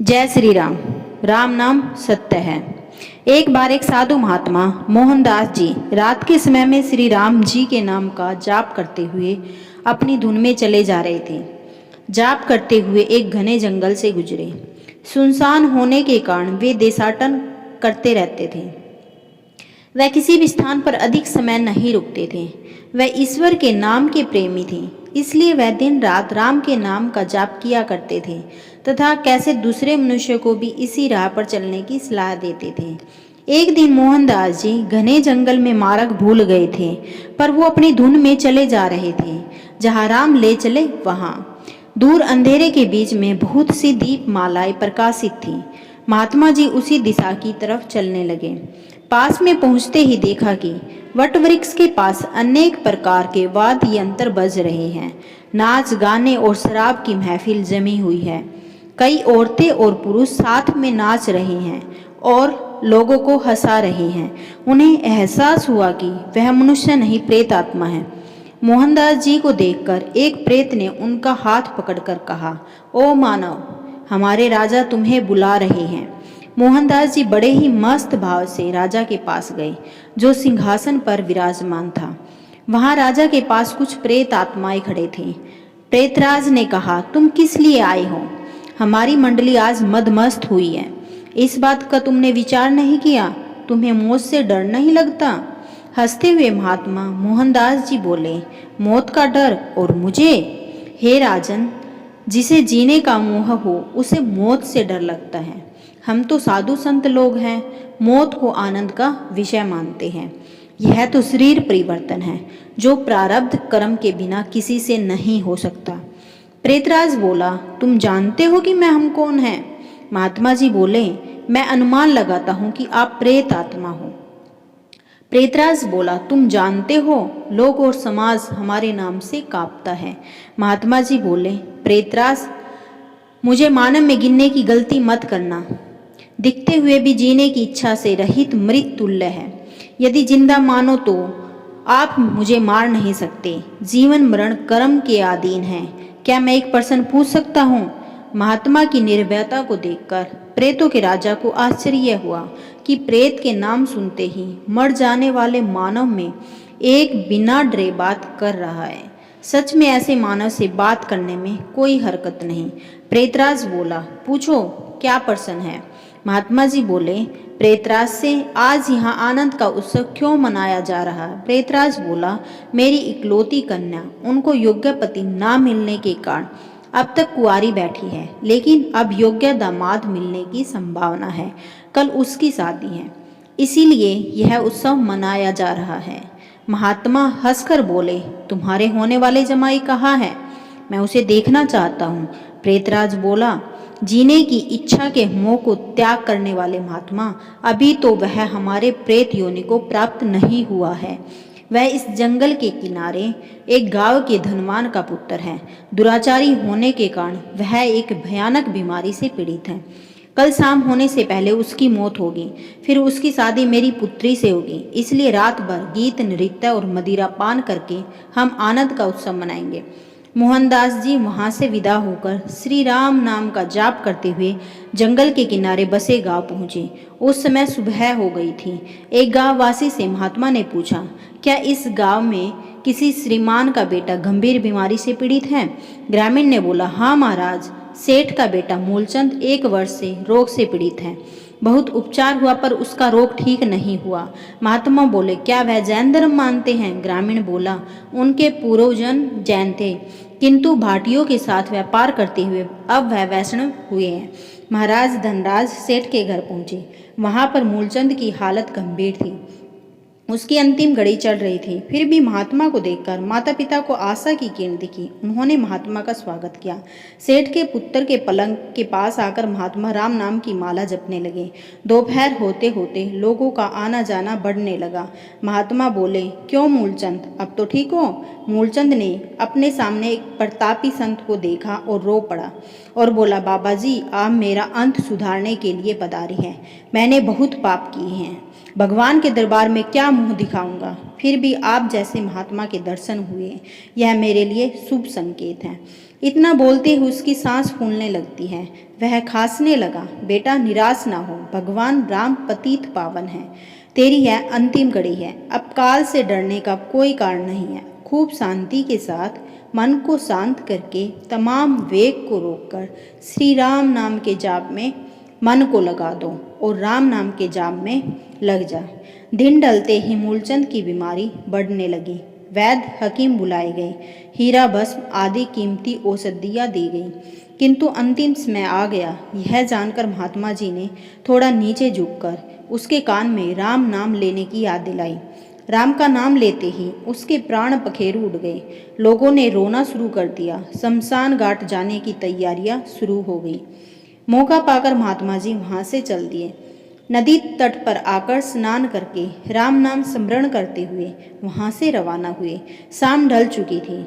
जय श्री राम। राम नाम सत्य है। एक बार एक साधु महात्मा मोहनदास जी रात के समय में श्री राम जी के नाम का जाप करते हुए अपनी धुन में चले जा रहे थे। जाप करते हुए एक घने जंगल से गुजरे। सुनसान होने के कारण वे देशाटन करते रहते थे। वह किसी भी स्थान पर अधिक समय नहीं रुकते थे। वह ईश्वर के नाम के प्रेमी थे, इसलिए वह दिन रात राम के नाम का जाप किया करते थे तथा कैसे दूसरे मनुष्य को भी इसी राह पर चलने की सलाह देते थे। एक दिन मोहनदास जी घने जंगल में मार्ग भूल गए थे, पर वो अपनी धुन में चले जा रहे थे। जहाँ राम ले चले वहाँ दूर अंधेरे के बीच में बहुत सी दीप मालाएं प्रकाशित थी। महात्मा जी उसी दिशा की तरफ चलने लगे। पास में पहुंचते ही देखा कि वट वृक्ष के पास अनेक प्रकार के वाद्य यंत्र बज रहे हैं। नाच गाने और शराब की महफिल जमी हुई है। कई औरतें और पुरुष साथ में नाच रहे हैं और लोगों को हंसा रहे हैं। उन्हें एहसास हुआ कि वह मनुष्य नहीं, प्रेत आत्मा है। मोहनदास जी को देखकर एक प्रेत ने उनका हाथ पकड़कर कहा, ओ मानव, हमारे राजा तुम्हें बुला रहे हैं। मोहनदास जी बड़े ही मस्त भाव से राजा के पास गए, जो सिंहासन पर विराजमान था। वहां राजा के पास कुछ प्रेत आत्माएं खड़े थे। प्रेतराज ने कहा, तुम किस लिए आए हो? हमारी मंडली आज मदमस्त हुई है। इस बात का तुमने विचार नहीं किया? तुम्हें मौत से डर नहीं लगता? हंसते हुए महात्मा मोहनदास जी बोले, मौत का डर और मुझे? हे राजन, जिसे जीने का मोह हो उसे मौत से डर लगता है। हम तो साधु संत लोग हैं, मौत को आनंद का विषय मानते हैं। यह तो शरीर परिवर्तन है, जो प्रारब्ध कर्म के बिना किसी से नहीं हो सकता। प्रेतराज बोला, तुम जानते हो कि मैं हम कौन है? महात्मा जी बोले, मैं अनुमान लगाता हूँ कि आप प्रेत आत्मा हो। प्रेतराज बोला, तुम जानते हो, लोग और समाज हमारे नाम से कांपता है। महात्मा जी बोले, प्रेतराज, मुझे मानव में गिनने की गलती मत करना। दिखते हुए भी जीने की इच्छा से रहित मृत तुल्य है। यदि जिंदा मानो तो आप मुझे मार नहीं सकते। जीवन मरण कर्म के अधीन है। क्या मैं एक प्रश्न पूछ सकता हूँ? महात्मा की निर्भयता को देखकर प्रेतों के राजा को आश्चर्य हुआ कि प्रेत के नाम सुनते ही मर जाने वाले मानव में एक बिना डरे बात कर रहा है। सच में ऐसे मानव से बात करने में कोई हरकत नहीं। प्रेतराज बोला, पूछो क्या प्रश्न है? महात्मा जी बोले, प्रेतराज से आज यहाँ आनंद का उत्सव क्यों मनाया जा रहा है? प्रेतराज बोला, मेरी इकलौती कन्या, उनको योग्य पति ना मिलने के कारण अब तक कुंवारी बैठी है, लेकिन अब योग्य दामाद मिलने की संभावना है। कल उसकी शादी है, इसीलिए यह उत्सव मनाया जा रहा है। महात्मा हंसकर बोले, तुम्हारे होने वाले जमाई कहाँ है? मैं उसे देखना चाहता हूँ। प्रेतराज बोला, जीने की इच्छा के मोह को त्याग करने वाले महात्मा, अभी तो वह हमारे प्रेत योनि को प्राप्त नहीं हुआ है। वह इस जंगल के किनारे एक गांव के धनवान का पुत्र है। दुराचारी होने के कारण वह एक भयानक बीमारी से पीड़ित है। कल शाम होने से पहले उसकी मौत होगी, फिर उसकी शादी मेरी पुत्री से होगी। इसलिए रात भर गीत नृत्य और मदिरा पान करके हम आनंद का उत्सव मनाएंगे। मोहनदास जी वहां से विदा होकर श्री राम नाम का जाप करते हुए जंगल के किनारे बसे गांव पहुंचे। उस समय सुबह हो गई थी। एक गांव वासी से महात्मा ने पूछा, क्या इस गांव में किसी श्रीमान का बेटा गंभीर बीमारी से पीड़ित है? ग्रामीण ने बोला, हाँ महाराज, सेठ का बेटा मूलचंद 1 वर्ष से रोग से पीड़ित है। बहुत उपचार हुआ पर उसका रोग ठीक नहीं हुआ। महात्मा बोले, क्या वह जैन धर्म मानते हैं? ग्रामीण बोला, उनके पूर्वजन जैन थे, किंतु भाटियों के साथ व्यापार करते हुए अब वह वैष्णव हुए हैं। महाराज धनराज सेठ के घर पहुंचे। वहां पर मूलचंद की हालत गंभीर थी। उसकी अंतिम घड़ी चल रही थी। फिर भी महात्मा को देखकर माता पिता को आशा की किरण दिखी। उन्होंने महात्मा का स्वागत किया। सेठ के पुत्र के पलंग के पास आकर महात्मा राम नाम की माला जपने लगे। दोपहर होते होते लोगों का आना जाना बढ़ने लगा। महात्मा बोले, क्यों मूलचंद, अब तो ठीक हो? मूलचंद ने अपने सामने एक प्रतापी संत को देखा और रो पड़ा और बोला, बाबा जी, आप मेरा अंत सुधारने के लिए पधारे हैं। मैंने बहुत पाप किए हैं, भगवान के दरबार में क्या मुंह दिखाऊंगा? फिर भी आप जैसे महात्मा के दर्शन हुए, यह मेरे लिए शुभ संकेत है। इतना बोलते हुए उसकी सांस फूलने लगती है। वह खांसने लगा। बेटा निराश ना हो, भगवान राम पतित पावन है। तेरी यह अंतिम घड़ी है। अब काल से डरने का कोई कारण नहीं है। खूब शांति के साथ मन को शांत करके तमाम वेग को रोककर श्री राम नाम के जाप में मन को लगा दो और राम नाम के जाप में लग जा। दिन ढलते ही मूलचंद की बीमारी बढ़ने लगी। वैद्य हकीम बुलाए गए, हीरा भस्म आदि कीमती औषधियाँ दी गई, किंतु अंतिम समय आ गया। यह जानकर महात्मा जी ने थोड़ा नीचे झुककर उसके कान में राम नाम लेने की याद दिलाई। राम का नाम लेते ही उसके प्राण पखेरु उड़ गए। लोगों ने रोना शुरू कर दिया। शमशान घाट जाने की तैयारियां शुरू हो गई। मौका पाकर महात्मा जी वहां से चल दिए। नदी तट पर आकर स्नान करके राम नाम स्मरण करते हुए वहां से रवाना हुए। शाम ढल चुकी थी।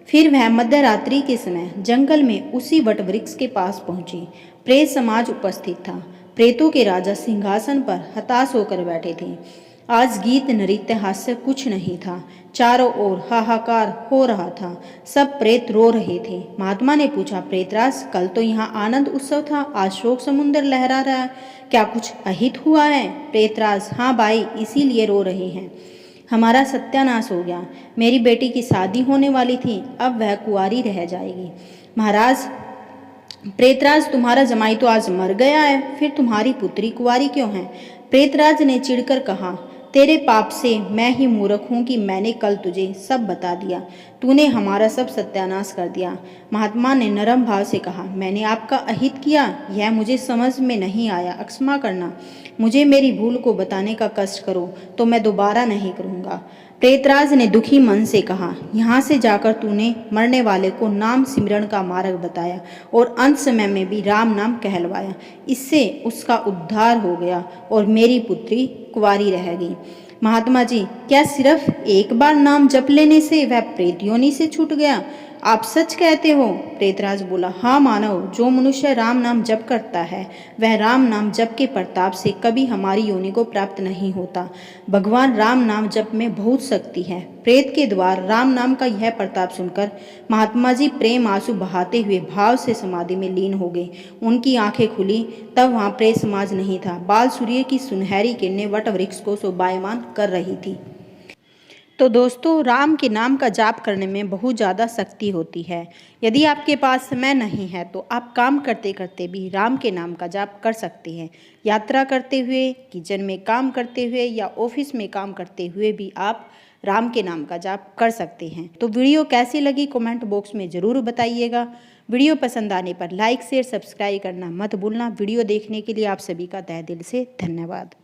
फिर वह मध्यरात्रि के समय जंगल में उसी वट वृक्ष के पास पहुंची। प्रेत समाज उपस्थित था। प्रेतों के राजा सिंहासन पर हताश होकर बैठे थे। आज गीत नृत्य हास्य कुछ नहीं था। चारों ओर हाहाकार हो रहा था। सब प्रेत रो रहे थे। महात्मा ने पूछा, प्रेतराज, कल तो यहाँ आनंद उत्सव था, आज शोक समुद्र लहरा रहा है, क्या कुछ अहित हुआ है? प्रेतराज, हाँ भाई, इसीलिए रो रहे हैं। हमारा सत्यानाश हो गया। मेरी बेटी की शादी होने वाली थी, अब वह कुंवारी रह जाएगी। महाराज, प्रेतराज, तुम्हारा जमाई तो आज मर गया है, फिर तुम्हारी पुत्री कुंवारी क्यों है? प्रेतराज ने चिढ़कर कहा, तेरे पाप से मैं ही मूर्ख हूँ कि मैंने कल तुझे सब बता दिया। तूने हमारा सब सत्यानाश कर दिया। महात्मा ने नरम भाव से कहा, मैंने आपका अहित किया, यह मुझे समझ में नहीं आया, क्षमा करना। मुझे मेरी भूल को बताने का कष्ट करो तो मैं दोबारा नहीं करूँगा। प्रेतराज ने दुखी मन से कहा, यहाँ से जाकर तूने मरने वाले को नाम सिमरन का मार्ग बताया और अंत समय में भी राम नाम कहलवाया। इससे उसका उद्धार हो गया और मेरी पुत्री कुंवारी रह गई। महात्मा जी, क्या सिर्फ एक बार नाम जप लेने से वह प्रेत योनि से छूट गया? आप सच कहते हो? प्रेतराज बोला, हाँ मानव, जो मनुष्य राम नाम जप करता है वह राम नाम जप के प्रताप से कभी हमारी योनि को प्राप्त नहीं होता। भगवान राम नाम जप में बहुत शक्ति है। प्रेत के द्वार राम नाम का यह प्रताप सुनकर महात्मा जी प्रेम आंसू बहाते हुए भाव से समाधि में लीन हो गए। उनकी आंखें खुली, तब वहाँ प्रेत समाज नहीं था। बाल सूर्य की सुनहरी किरणें वट वृक्ष को शोभायमान कर रही थी। तो दोस्तों, राम के नाम का जाप करने में बहुत ज़्यादा शक्ति होती है। यदि आपके पास समय नहीं है तो आप काम करते करते भी राम के नाम का जाप कर सकते हैं। यात्रा करते हुए, किचन में काम करते हुए या ऑफिस में काम करते हुए भी आप राम के नाम का जाप कर सकते हैं। तो वीडियो कैसी लगी कमेंट बॉक्स में ज़रूर बताइएगा। वीडियो पसंद आने पर लाइक शेयर सब्सक्राइब करना मत भूलना। वीडियो देखने के लिए आप सभी का तहे दिल से धन्यवाद।